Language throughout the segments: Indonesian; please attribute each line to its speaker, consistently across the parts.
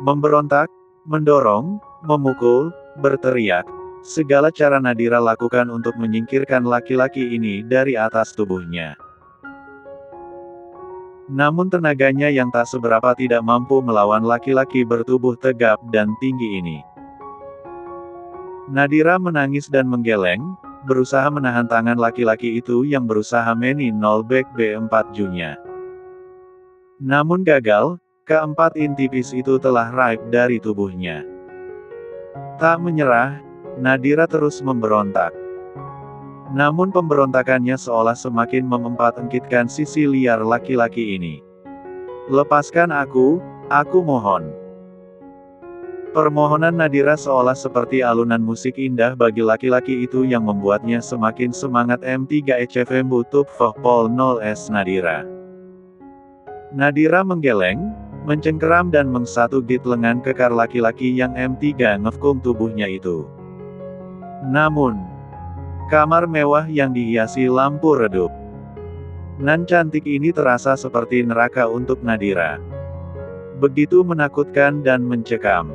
Speaker 1: Memberontak, mendorong, memukul, berteriak. Segala cara Nadira lakukan untuk menyingkirkan laki-laki ini dari atas tubuhnya. Namun tenaganya yang tak seberapa tidak mampu melawan laki-laki bertubuh tegap dan tinggi ini. Nadira menangis dan menggeleng, berusaha menahan tangan laki-laki itu yang berusaha menolbek B4 Junya. Namun gagal, keempat in tipis itu telah raib dari tubuhnya. Tak menyerah, Nadira terus memberontak. Namun pemberontakannya seolah semakin memempat-engkitkan sisi liar laki-laki ini. Lepaskan aku mohon. Permohonan Nadira seolah seperti alunan musik indah bagi laki-laki itu yang membuatnya semakin semangat. M3ECV Butup Pol 0S Nadira. Nadira menggeleng, mencengkeram dan mengsatugit lengan kekar laki-laki yang M3 ngevkung tubuhnya itu. Namun, kamar mewah yang dihiasi lampu redup nan cantik ini terasa seperti neraka untuk Nadira. Begitu menakutkan dan mencekam.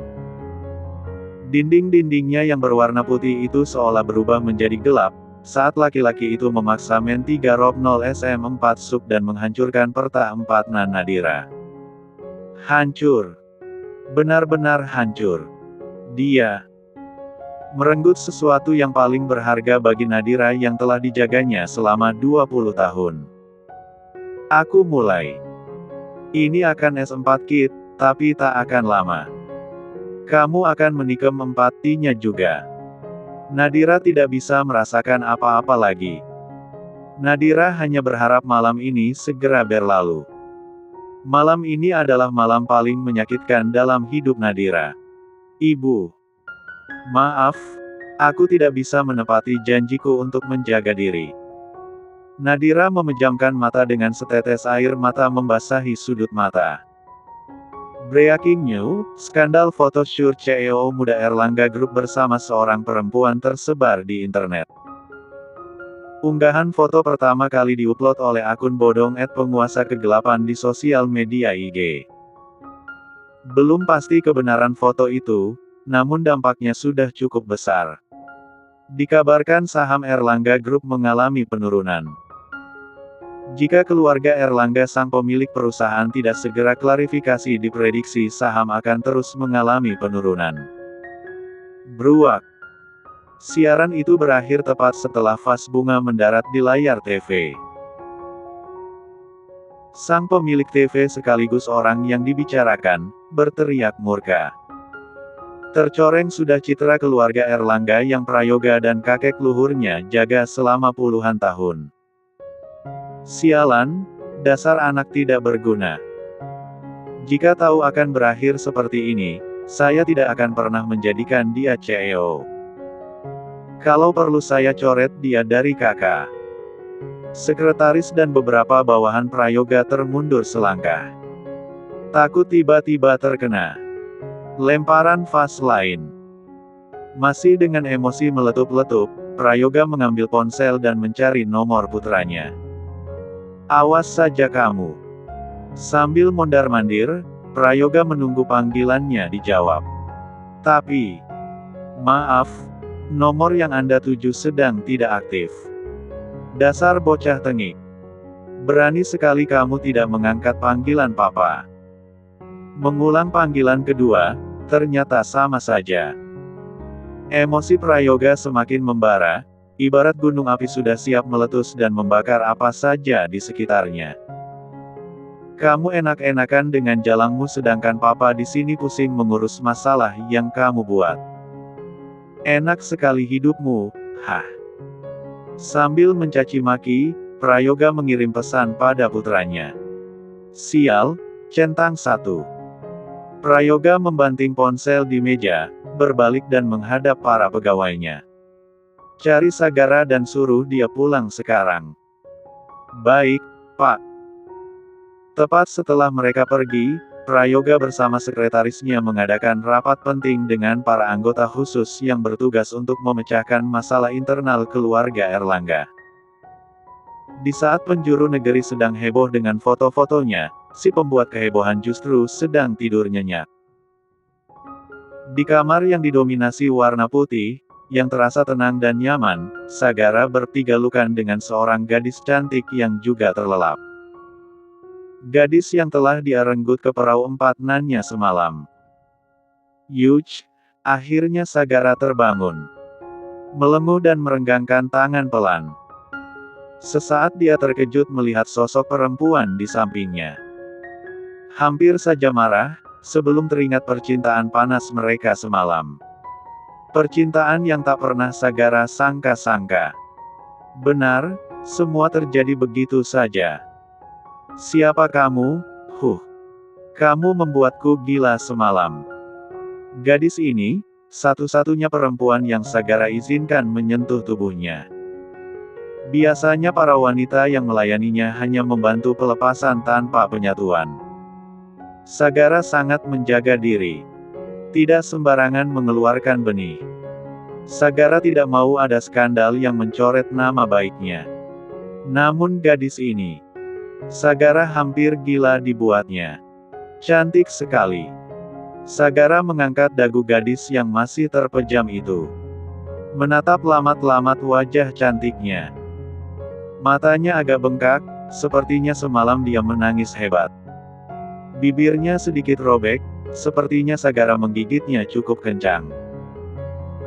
Speaker 1: Dinding-dindingnya yang berwarna putih itu seolah berubah menjadi gelap, saat laki-laki itu memaksa Men 3 Rob 0 SM4 Sub dan menghancurkan perta 4 nan Nadira. Hancur. Benar-benar hancur. Dia merenggut sesuatu yang paling berharga bagi Nadira yang telah dijaganya selama 20 tahun. Aku mulai. Ini akan S4 Kid, tapi tak akan lama. Kamu akan menikam 4T-nya juga. Nadira tidak bisa merasakan apa-apa lagi. Nadira hanya berharap malam ini segera berlalu. Malam ini adalah malam paling menyakitkan dalam hidup Nadira. Ibu. Maaf, aku tidak bisa menepati janjiku untuk menjaga diri. Nadira memejamkan mata dengan setetes air mata membasahi sudut mata. Breaking news, skandal photoshoot CEO muda Erlangga Group bersama seorang perempuan tersebar di internet. Unggahan foto pertama kali diupload oleh akun bodong @penguasa kegelapan di sosial media IG. Belum pasti kebenaran foto itu, namun dampaknya sudah cukup besar. Dikabarkan saham Erlangga Group mengalami penurunan. Jika keluarga Erlangga sang pemilik perusahaan tidak segera klarifikasi, diprediksi saham akan terus mengalami penurunan. Bruak. Siaran itu berakhir tepat setelah vas bunga mendarat di layar TV. Sang pemilik TV sekaligus orang yang dibicarakan, berteriak murka. Tercoreng sudah citra keluarga Erlangga yang prayoga dan kakek luhurnya jaga selama puluhan tahun. Sialan, dasar anak tidak berguna. Jika tahu akan berakhir seperti ini, saya tidak akan pernah menjadikan dia CEO. Kalau perlu saya coret dia dari kakak. Sekretaris dan beberapa bawahan prayoga termundur selangkah. Takut tiba-tiba terkena lemparan vas lain. Masih dengan emosi meletup-letup, prayoga mengambil ponsel dan mencari nomor putranya. Awas saja kamu. Sambil mondar-mandir, prayoga menunggu panggilannya dijawab. Tapi, maaf, nomor yang Anda tuju sedang tidak aktif. Dasar bocah tengik. Berani sekali kamu tidak mengangkat panggilan papa. Mengulang panggilan kedua, ternyata sama saja. Emosi prayoga semakin membara, ibarat gunung api sudah siap meletus dan membakar apa saja di sekitarnya. Kamu enak-enakan dengan jalangmu sedangkan papa di sini pusing mengurus masalah yang kamu buat. Enak sekali hidupmu, hah. Sambil mencaci maki, prayoga mengirim pesan pada putranya. Sial, centang satu. Prayoga membanting ponsel di meja, berbalik dan menghadap para pegawainya. Cari Sagara dan suruh dia pulang sekarang. Baik, Pak. Tepat setelah mereka pergi, prayoga bersama sekretarisnya mengadakan rapat penting dengan para anggota khusus yang bertugas untuk memecahkan masalah internal keluarga Erlangga. Di saat penjuru negeri sedang heboh dengan foto-fotonya, si pembuat kehebohan justru sedang tidur nyenyak. Di kamar yang didominasi warna putih, yang terasa tenang dan nyaman, Sagara berpigalukan dengan seorang gadis cantik yang juga terlelap. Gadis yang telah dia renggut ke perahu 4 nannya semalam. Yuch, akhirnya Sagara terbangun. Melenguh dan merenggangkan tangan pelan. Sesaat dia terkejut melihat sosok perempuan di sampingnya. Hampir saja marah, sebelum teringat percintaan panas mereka semalam. Percintaan yang tak pernah Sagara sangka-sangka. Benar, semua terjadi begitu saja. Siapa kamu? Kamu membuatku gila semalam. Gadis ini, satu-satunya perempuan yang Sagara izinkan menyentuh tubuhnya. Biasanya para wanita yang melayaninya hanya membantu pelepasan tanpa penyatuan. Sagara sangat menjaga diri. Tidak sembarangan mengeluarkan benih. Sagara tidak mau ada skandal yang mencoret nama baiknya. Namun gadis ini, Sagara hampir gila dibuatnya. Cantik sekali. Sagara mengangkat dagu gadis yang masih terpejam itu. Menatap lamat-lamat wajah cantiknya. Matanya agak bengkak, sepertinya semalam dia menangis hebat. Bibirnya sedikit robek, sepertinya Sagara menggigitnya cukup kencang.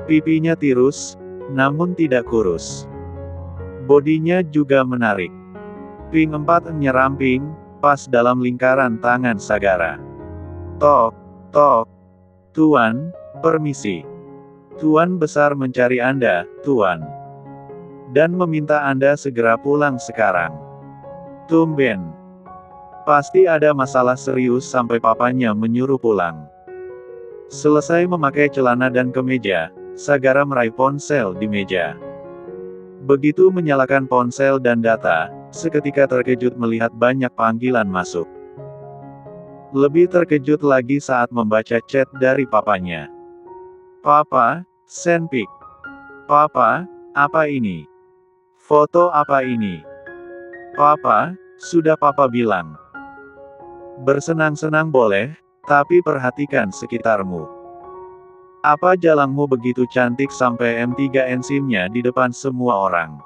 Speaker 1: Pipinya tirus, namun tidak kurus. Bodinya juga menarik. Ping 4 nyeramping, pas dalam lingkaran tangan Sagara. Tok, tok. Tuan, permisi. Tuan besar mencari Anda, Tuan. Dan meminta Anda segera pulang sekarang. Tumben. Pasti ada masalah serius sampai papanya menyuruh pulang. Selesai memakai celana dan kemeja, Sagara meraih ponsel di meja. Begitu menyalakan ponsel dan data, seketika terkejut melihat banyak panggilan masuk. Lebih terkejut lagi saat membaca chat dari papanya. Papa, Senpik. Papa, apa ini? Foto apa ini? Papa, sudah papa bilang. Bersenang-senang boleh, tapi perhatikan sekitarmu. Apa jalangmu begitu cantik sampai M3 enzimnya di depan semua orang?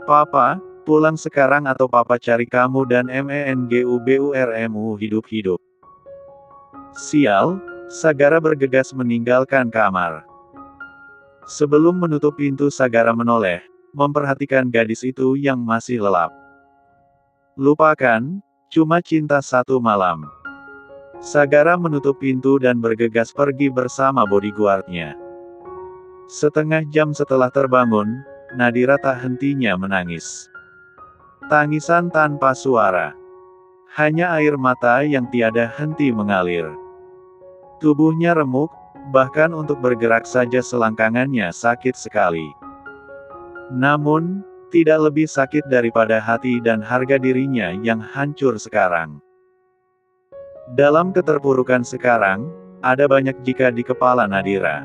Speaker 1: Papa, pulang sekarang atau papa cari kamu dan MENGUBURMU hidup-hidup. Sial, Sagara bergegas meninggalkan kamar. Sebelum menutup pintu Sagara menoleh, memperhatikan gadis itu yang masih lelap. Lupakan, cuma cinta satu malam. Sagara menutup pintu dan bergegas pergi bersama bodyguardnya. Setengah jam setelah terbangun, Nadira tak hentinya menangis. Tangisan tanpa suara. Hanya air mata yang tiada henti mengalir. Tubuhnya remuk, bahkan untuk bergerak saja selangkangannya sakit sekali. Namun, tidak lebih sakit daripada hati dan harga dirinya yang hancur sekarang. Dalam keterpurukan sekarang, ada banyak jika di kepala Nadira.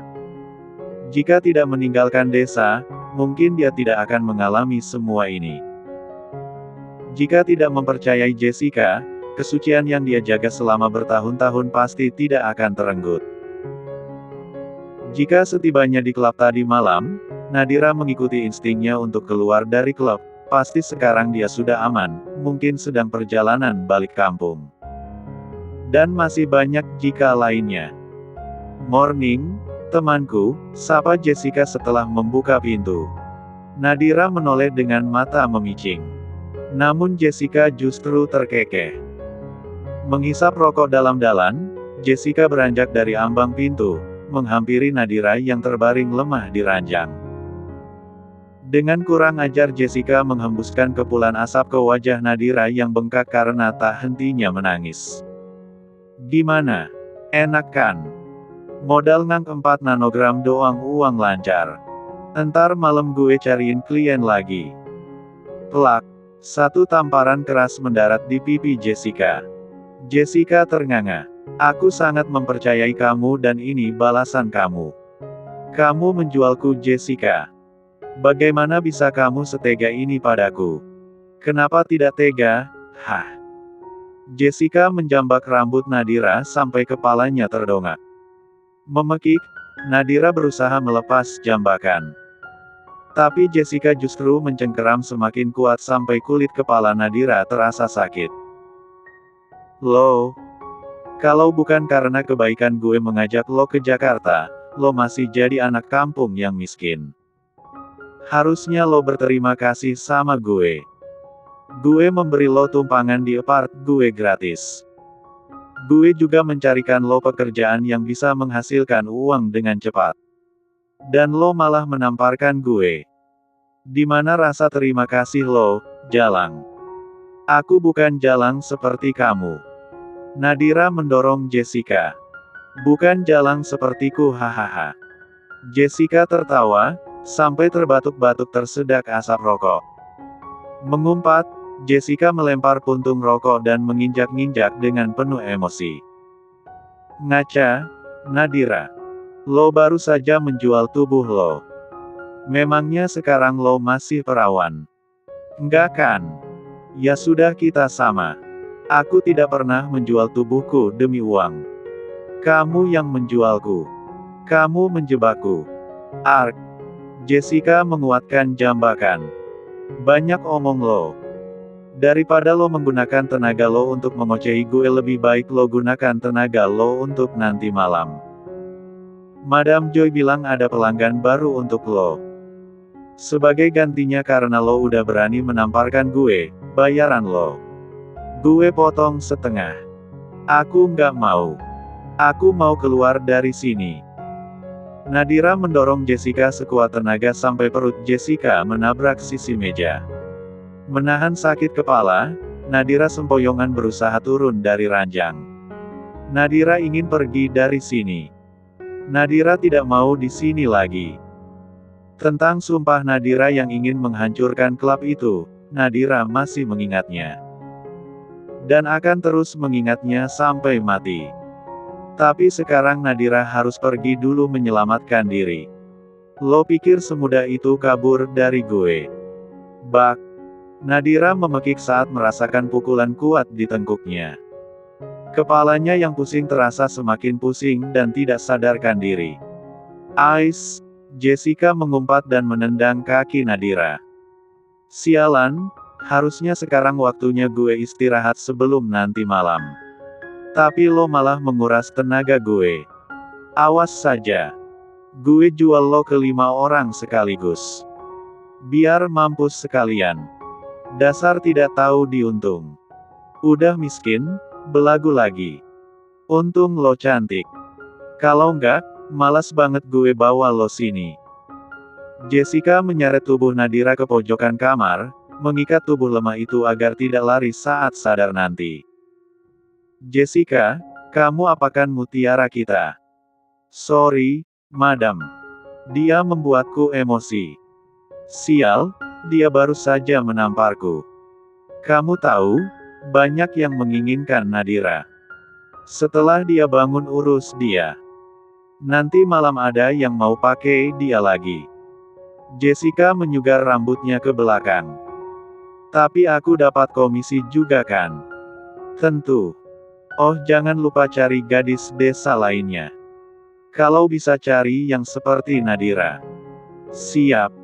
Speaker 1: Jika tidak meninggalkan desa, mungkin dia tidak akan mengalami semua ini. Jika tidak mempercayai Jessica, kesucian yang dia jaga selama bertahun-tahun pasti tidak akan terenggut. Jika setibanya di klub tadi malam, Nadira mengikuti instingnya untuk keluar dari klub, pasti sekarang dia sudah aman, mungkin sedang perjalanan balik kampung. Dan masih banyak jika lainnya. Morning, temanku, sapa Jessica setelah membuka pintu. Nadira menoleh dengan mata memicing. Namun Jessica justru terkekeh. Menghisap rokok dalam-dalam, Jessica beranjak dari ambang pintu, menghampiri Nadira yang terbaring lemah di ranjang. Dengan kurang ajar Jessica menghembuskan kepulan asap ke wajah Nadira yang bengkak karena tak hentinya menangis. Gimana? Enak kan? Modal ngang 4 nanogram doang uang lancar. Entar malam gue cariin klien lagi. Plak. Satu tamparan keras mendarat di pipi Jessica. Jessica ternganga. Aku sangat mempercayai kamu dan ini balasan kamu. Kamu menjualku Jessica. Bagaimana bisa kamu setega ini padaku? Kenapa tidak tega? Hah? Jessica menjambak rambut Nadira sampai kepalanya terdongak. Memekik, Nadira berusaha melepas jambakan. Tapi Jessica justru mencengkeram semakin kuat sampai kulit kepala Nadira terasa sakit. Lo, kalau bukan karena kebaikan gue mengajak lo ke Jakarta, lo masih jadi anak kampung yang miskin. Harusnya lo berterima kasih sama gue. Gue memberi lo tumpangan di apart gue gratis. Gue juga mencarikan lo pekerjaan yang bisa menghasilkan uang dengan cepat. Dan lo malah menamparkan gue. Di mana rasa terima kasih lo, Jalang? Aku bukan Jalang seperti kamu. Nadira mendorong Jessica. Bukan Jalang sepertiku, hahaha. Jessica tertawa, sampai terbatuk-batuk tersedak asap rokok. Mengumpat, Jessica melempar puntung rokok dan menginjak-injak dengan penuh emosi. Ngaca, Nadira. Lo baru saja menjual tubuh lo. Memangnya sekarang lo masih perawan? Enggak kan? Ya sudah, kita sama. Aku tidak pernah menjual tubuhku demi uang. Kamu yang menjualku. Kamu menjebakku. Ark. Jessica menguatkan jambakan. Banyak omong lo. Daripada lo menggunakan tenaga lo untuk mengocehi gue, lebih baik lo gunakan tenaga lo untuk nanti malam. Madam Joy bilang ada pelanggan baru untuk lo. Sebagai gantinya karena lo udah berani menamparkan gue, bayaran lo. Gue potong setengah. Aku nggak mau. Aku mau keluar dari sini. Nadira mendorong Jessica sekuat tenaga sampai perut Jessica menabrak sisi meja. Menahan sakit kepala, Nadira sempoyongan berusaha turun dari ranjang. Nadira ingin pergi dari sini. Nadira tidak mau di sini lagi. Tentang sumpah Nadira yang ingin menghancurkan klub itu, Nadira masih mengingatnya. Dan akan terus mengingatnya sampai mati. Tapi sekarang Nadira harus pergi dulu menyelamatkan diri. Lo pikir semudah itu kabur dari gue? Bak. Nadira memekik saat merasakan pukulan kuat di tengkuknya. Kepalanya yang pusing terasa semakin pusing dan tidak sadarkan diri. Ais, Jessica mengumpat dan menendang kaki Nadira. Sialan, harusnya sekarang waktunya gue istirahat sebelum nanti malam. Tapi lo malah menguras tenaga gue. Awas saja. Gue jual lo ke 5 orang sekaligus. Biar mampus sekalian. Dasar tidak tahu diuntung. Udah miskin, belagu lagi. Untung lo cantik. Kalau enggak, malas banget gue bawa lo sini. Jessica menyeret tubuh Nadira ke pojokan kamar, mengikat tubuh lemah itu agar tidak lari saat sadar nanti. Jessica, kamu apakan mutiara kita? Sorry, madam. Dia membuatku emosi. Sial, dia baru saja menamparku. Kamu tahu, banyak yang menginginkan Nadira. Setelah dia bangun urus dia. Nanti malam ada yang mau pakai dia lagi. Jessica menyugar rambutnya ke belakang. Tapi aku dapat komisi juga kan? Tentu. Oh, jangan lupa cari gadis desa lainnya. Kalau bisa cari yang seperti Nadira. Siap.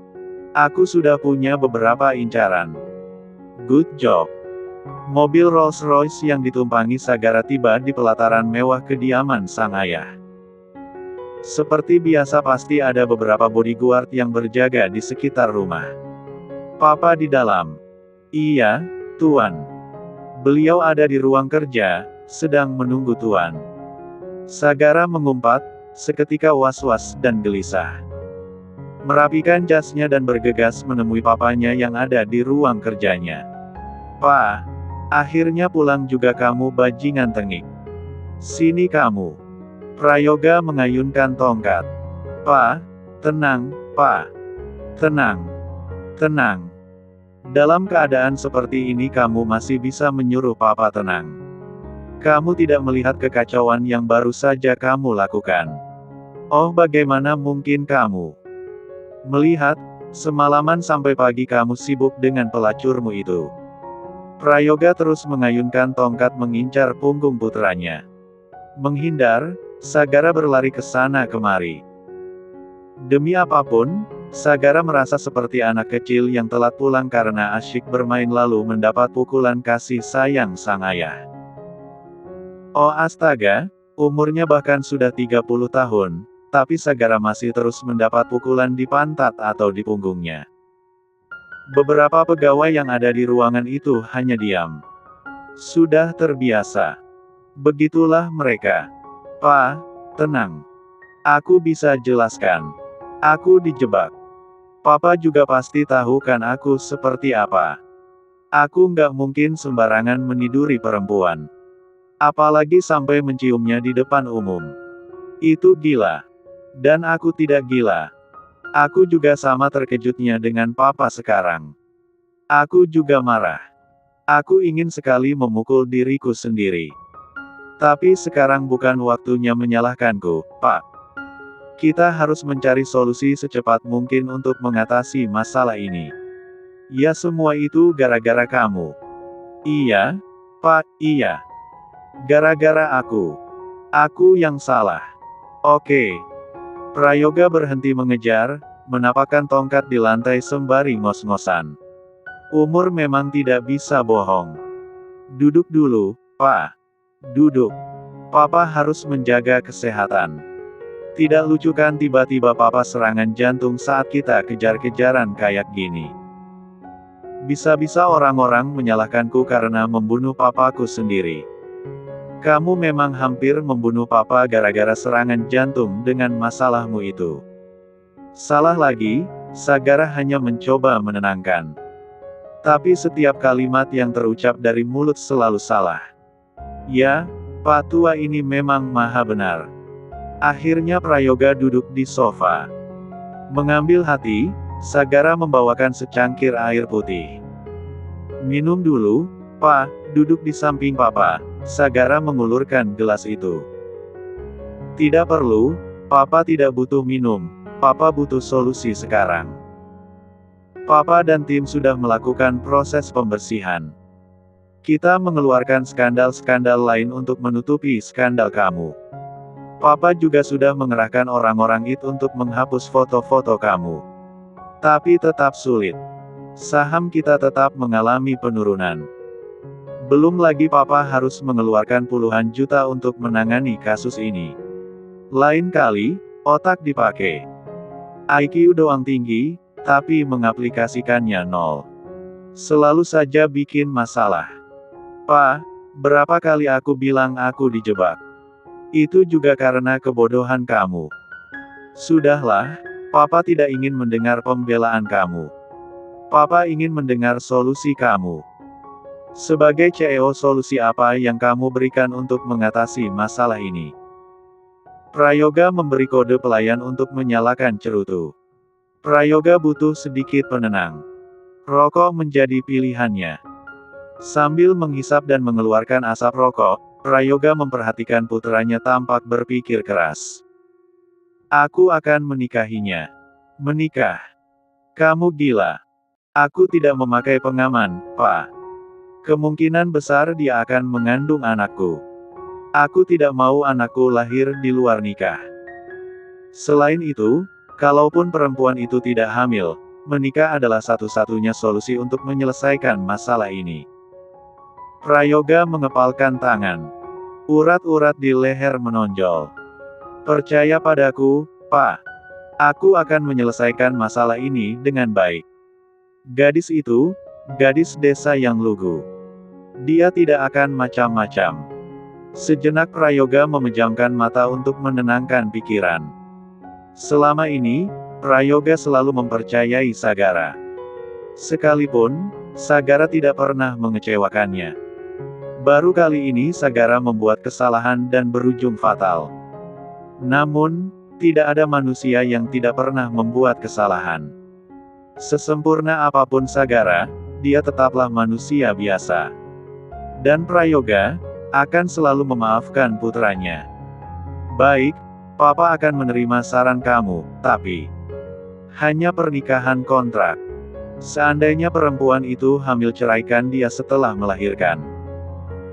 Speaker 1: Aku sudah punya beberapa incaran. Good job. Mobil Rolls-Royce yang ditumpangi Sagara tiba di pelataran mewah kediaman sang ayah. Seperti biasa pasti ada beberapa bodyguard yang berjaga di sekitar rumah. Papa di dalam. Iya, Tuan. Beliau ada di ruang kerja, sedang menunggu Tuan. Sagara mengumpat, seketika was-was dan gelisah. Merapikan jasnya dan bergegas menemui papanya yang ada di ruang kerjanya. Pa, akhirnya pulang juga kamu bajingan tengik. Sini kamu. Prayoga mengayunkan tongkat. Pa, tenang, Pa. Tenang. Tenang. Dalam keadaan seperti ini kamu masih bisa menyuruh Papa tenang. Kamu tidak melihat kekacauan yang baru saja kamu lakukan. Oh, bagaimana mungkin kamu melihat, semalaman sampai pagi kamu sibuk dengan pelacurmu itu. Prayoga terus mengayunkan tongkat mengincar punggung putranya. Menghindar, Sagara berlari ke sana kemari. Demi apapun, Sagara merasa seperti anak kecil yang telat pulang karena asyik bermain lalu mendapat pukulan kasih sayang sang ayah. Oh astaga, umurnya bahkan sudah 30 tahun, tapi Sagara masih terus mendapat pukulan di pantat atau di punggungnya. Beberapa pegawai yang ada di ruangan itu hanya diam. Sudah terbiasa. Begitulah mereka. Pak, tenang. Aku bisa jelaskan. Aku dijebak. Papa juga pasti tahu kan aku seperti apa. Aku nggak mungkin sembarangan meniduri perempuan. Apalagi sampai menciumnya di depan umum. Itu gila. Dan aku tidak gila. Aku juga sama terkejutnya dengan papa sekarang. Aku juga marah. Aku ingin sekali memukul diriku sendiri. Tapi sekarang bukan waktunya menyalahkanku, Pak. Kita harus mencari solusi secepat mungkin untuk mengatasi masalah ini. Ya semua itu gara-gara kamu. Iya, Pak, iya. Gara-gara aku. Aku yang salah. Oke. Prayoga berhenti mengejar, menapakkan tongkat di lantai sembari ngos-ngosan. Umur memang tidak bisa bohong. Duduk dulu, Pak. Duduk. Papa harus menjaga kesehatan. Tidak lucu kan tiba-tiba papa serangan jantung saat kita kejar-kejaran kayak gini. Bisa-bisa orang-orang menyalahkanku karena membunuh papaku sendiri. Kamu memang hampir membunuh papa gara-gara serangan jantung dengan masalahmu itu. Salah lagi, Sagara hanya mencoba menenangkan. Tapi setiap kalimat yang terucap dari mulut selalu salah. Ya, Pak Tua ini memang maha benar. Akhirnya Prayoga duduk di sofa. Mengambil hati, Sagara membawakan secangkir air putih. Minum dulu, Pak, duduk di samping Papa. Sagara mengulurkan gelas itu. Tidak perlu, Papa tidak butuh minum. Papa butuh solusi sekarang. Papa dan tim sudah melakukan proses pembersihan. Kita mengeluarkan skandal-skandal lain untuk menutupi skandal kamu. Papa juga sudah mengerahkan orang-orang itu untuk menghapus foto-foto kamu. Tapi tetap sulit. Saham kita tetap mengalami penurunan. Belum lagi Papa harus mengeluarkan puluhan juta untuk menangani kasus ini. Lain kali, otak dipakai. IQ doang tinggi, tapi mengaplikasikannya nol. Selalu saja bikin masalah. Pak, berapa kali aku bilang aku dijebak? Itu juga karena kebodohan kamu. Sudahlah, Papa tidak ingin mendengar pembelaan kamu. Papa ingin mendengar solusi kamu. Sebagai CEO, solusi apa yang kamu berikan untuk mengatasi masalah ini? Prayoga memberi kode pelayan untuk menyalakan cerutu. Prayoga butuh sedikit penenang. Rokok menjadi pilihannya. Sambil menghisap dan mengeluarkan asap rokok, Prayoga memperhatikan putranya tampak berpikir keras. Aku akan menikahinya. Menikah? Kamu gila. Aku tidak memakai pengaman, Pak. Kemungkinan besar dia akan mengandung anakku. Aku tidak mau anakku lahir di luar nikah. Selain itu, kalaupun perempuan itu tidak hamil, menikah adalah satu-satunya solusi untuk menyelesaikan masalah ini. Prayoga mengepalkan tangan. Urat-urat di leher menonjol. Percaya padaku, Pak. Aku akan menyelesaikan masalah ini dengan baik. Gadis itu, gadis desa yang lugu. Dia tidak akan macam-macam. Sejenak Prayoga memejamkan mata untuk menenangkan pikiran. Selama ini, Prayoga selalu mempercayai Sagara. Sekalipun, Sagara tidak pernah mengecewakannya. Baru kali ini Sagara membuat kesalahan dan berujung fatal. Namun, tidak ada manusia yang tidak pernah membuat kesalahan. Sesempurna apapun Sagara, dia tetaplah manusia biasa. Dan Prayoga akan selalu memaafkan putranya. Baik, Papa akan menerima saran kamu, tapi hanya pernikahan kontrak. Seandainya perempuan itu hamil, ceraikan dia setelah melahirkan.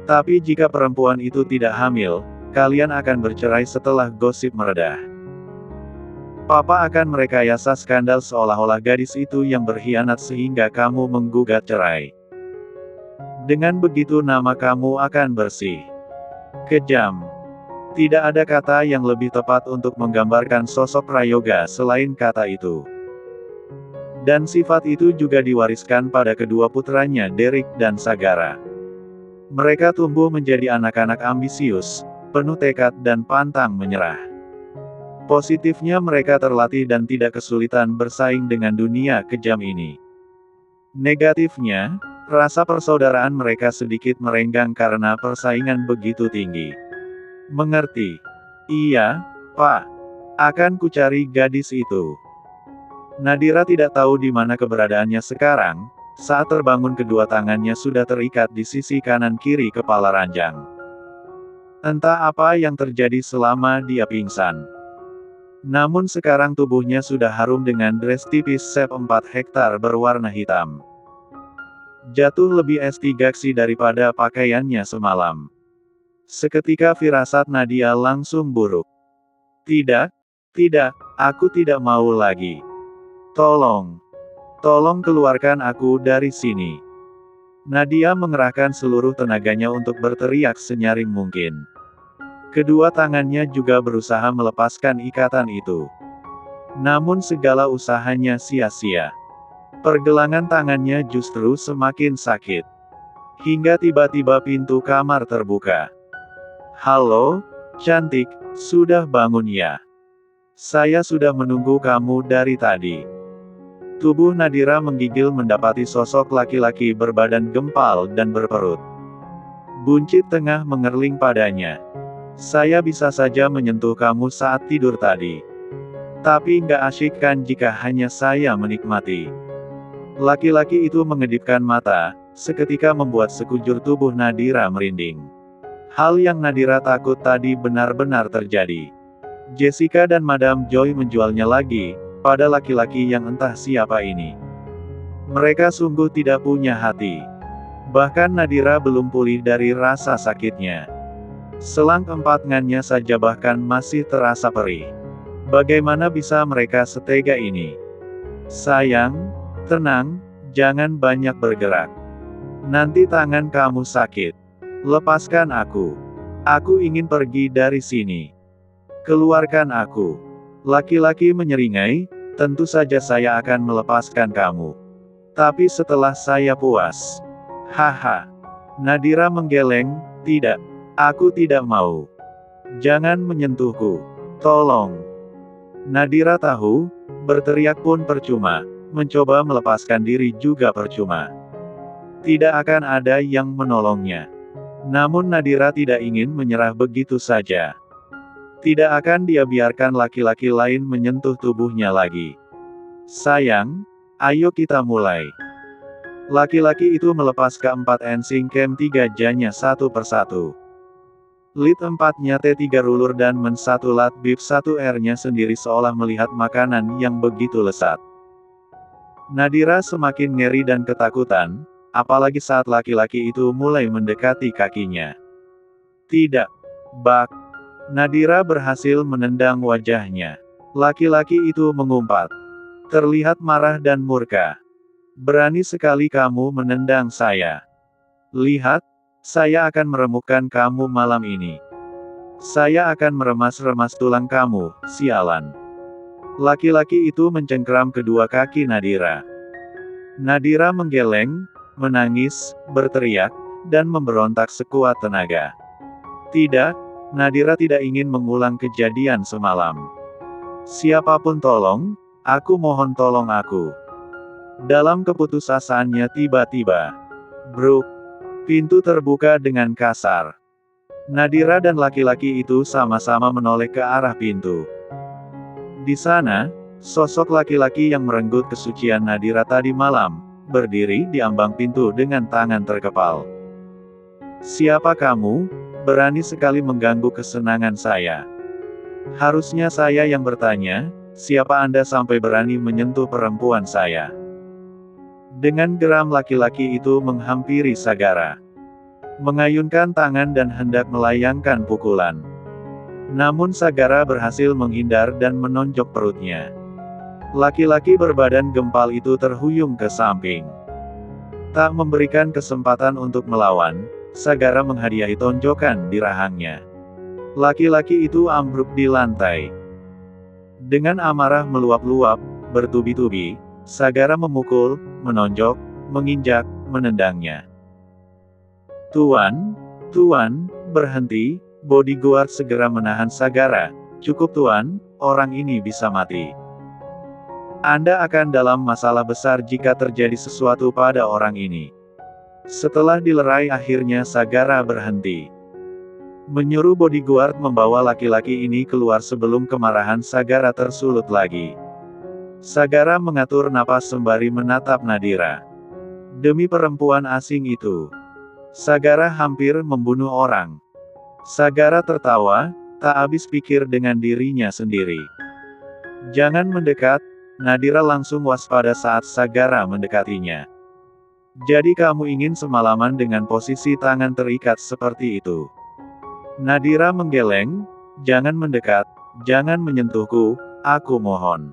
Speaker 1: Tapi jika perempuan itu tidak hamil, kalian akan bercerai setelah gosip meredah. Papa akan merekayasa skandal seolah-olah gadis itu yang berkhianat sehingga kamu menggugat cerai. Dengan begitu nama kamu akan bersih. Kejam. Tidak ada kata yang lebih tepat untuk menggambarkan sosok Prayoga selain kata itu. Dan sifat itu juga diwariskan pada kedua putranya Derek dan Sagara. Mereka tumbuh menjadi anak-anak ambisius, penuh tekad dan pantang menyerah. Positifnya mereka terlatih dan tidak kesulitan bersaing dengan dunia kejam ini. Negatifnya, rasa persaudaraan mereka sedikit merenggang karena persaingan begitu tinggi. Mengerti? Iya, Pak. Akan kucari gadis itu. Nadira tidak tahu di mana keberadaannya sekarang. Saat terbangun kedua tangannya sudah terikat di sisi kanan kiri kepala ranjang. Entah apa yang terjadi selama dia pingsan. Namun sekarang tubuhnya sudah harum dengan dress tipis sep 4 hektar berwarna hitam. Jatuh lebih estegaksi daripada pakaiannya semalam. Seketika firasat Nadia langsung buruk. Tidak, aku tidak mau lagi. Tolong keluarkan aku dari sini. Nadia mengerahkan seluruh tenaganya untuk berteriak senyaring mungkin. Kedua tangannya juga berusaha melepaskan ikatan itu. Namun segala usahanya sia-sia. Pergelangan tangannya justru semakin sakit. Hingga tiba-tiba pintu kamar terbuka. Halo, cantik, sudah bangun ya? Saya sudah menunggu kamu dari tadi. Tubuh Nadira menggigil mendapati sosok laki-laki berbadan gempal dan berperut. Buncit tengah mengerling padanya. Saya bisa saja menyentuh kamu saat tidur tadi. Tapi nggak asyik kan jika hanya saya menikmati. Laki-laki itu mengedipkan mata, seketika membuat sekujur tubuh Nadira merinding. Hal yang Nadira takut tadi benar-benar terjadi. Jessica dan Madame Joy menjualnya lagi, pada laki-laki yang entah siapa ini. Mereka sungguh tidak punya hati. Bahkan Nadira belum pulih dari rasa sakitnya. Selang 4 ngannya saja bahkan masih terasa perih. Bagaimana bisa mereka setega ini? Sayang, tenang, jangan banyak bergerak. Nanti tangan kamu sakit. Lepaskan aku. Aku ingin pergi dari sini. Keluarkan aku. Laki-laki menyeringai, tentu saja saya akan melepaskan kamu. Tapi setelah saya puas. Haha. Nadira menggeleng, tidak. Aku tidak mau. Jangan menyentuhku. Tolong. Nadira tahu, berteriak pun percuma, mencoba melepaskan diri juga percuma. Tidak akan ada yang menolongnya. Namun Nadira tidak ingin menyerah begitu saja. Tidak akan dia biarkan laki-laki lain menyentuh tubuhnya lagi. Sayang, ayo kita mulai. Laki-laki itu melepas keempat ensing kem 3 janya satu persatu. Lid 4-nya T3 rulur dan men 1 lat bib 1 R-nya sendiri seolah melihat makanan yang begitu lesat. Nadira semakin ngeri dan ketakutan, apalagi saat laki-laki itu mulai mendekati kakinya. Tidak. Bak. Nadira berhasil menendang wajahnya. Laki-laki itu mengumpat. Terlihat marah dan murka. Berani sekali kamu menendang saya. Lihat, saya akan meremukkan kamu malam ini. Saya akan meremas-remas tulang kamu, sialan. Laki-laki itu mencengkeram kedua kaki Nadira. Nadira menggeleng, menangis, berteriak, dan memberontak sekuat tenaga. Tidak, Nadira tidak ingin mengulang kejadian semalam. Siapapun tolong, aku mohon tolong aku. Dalam keputusasaannya tiba-tiba. Bruk. Pintu terbuka dengan kasar. Nadira dan laki-laki itu sama-sama menoleh ke arah pintu. Di sana, sosok laki-laki yang merenggut kesucian Nadira tadi malam, berdiri di ambang pintu dengan tangan terkepal. Siapa kamu? Berani sekali mengganggu kesenangan saya. Harusnya saya yang bertanya, siapa Anda sampai berani menyentuh perempuan saya? Dengan geram laki-laki itu menghampiri Sagara. Mengayunkan tangan dan hendak melayangkan pukulan. Namun Sagara berhasil menghindar dan menonjok perutnya. Laki-laki berbadan gempal itu terhuyung ke samping. Tak memberikan kesempatan untuk melawan, Sagara menghadiahi tonjokan di rahangnya. Laki-laki itu ambruk di lantai. Dengan amarah meluap-luap, bertubi-tubi, Sagara memukul, menonjok, menginjak, menendangnya. Tuan, berhenti, bodyguard segera menahan Sagara. Cukup tuan, orang ini bisa mati. Anda akan dalam masalah besar jika terjadi sesuatu pada orang ini. Setelah dilerai akhirnya Sagara berhenti. Menyuruh bodyguard membawa laki-laki ini keluar sebelum kemarahan Sagara tersulut lagi. Sagara mengatur napas sembari menatap Nadira. Demi perempuan asing itu, Sagara hampir membunuh orang. Sagara tertawa, tak habis pikir dengan dirinya sendiri. Jangan mendekat, Nadira langsung waspada saat Sagara mendekatinya. Jadi kamu ingin semalaman dengan posisi tangan terikat seperti itu? Nadira menggeleng, jangan mendekat, jangan menyentuhku, aku mohon.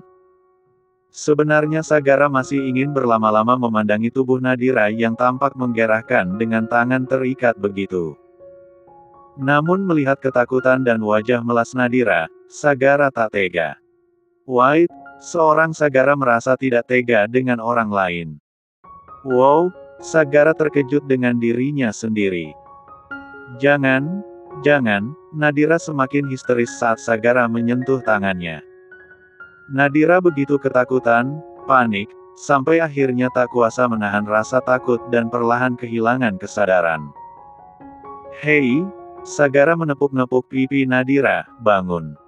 Speaker 1: Sebenarnya Sagara masih ingin berlama-lama memandangi tubuh Nadira yang tampak menggerahkan dengan tangan terikat begitu. Namun melihat ketakutan dan wajah melas Nadira, Sagara tak tega. White, seorang Sagara merasa tidak tega dengan orang lain. Wow, Sagara terkejut dengan dirinya sendiri. Jangan, Nadira semakin histeris saat Sagara menyentuh tangannya. Nadira begitu ketakutan, panik, sampai akhirnya tak kuasa menahan rasa takut dan perlahan kehilangan kesadaran. Hei, Sagara menepuk-nepuk pipi Nadira, bangun.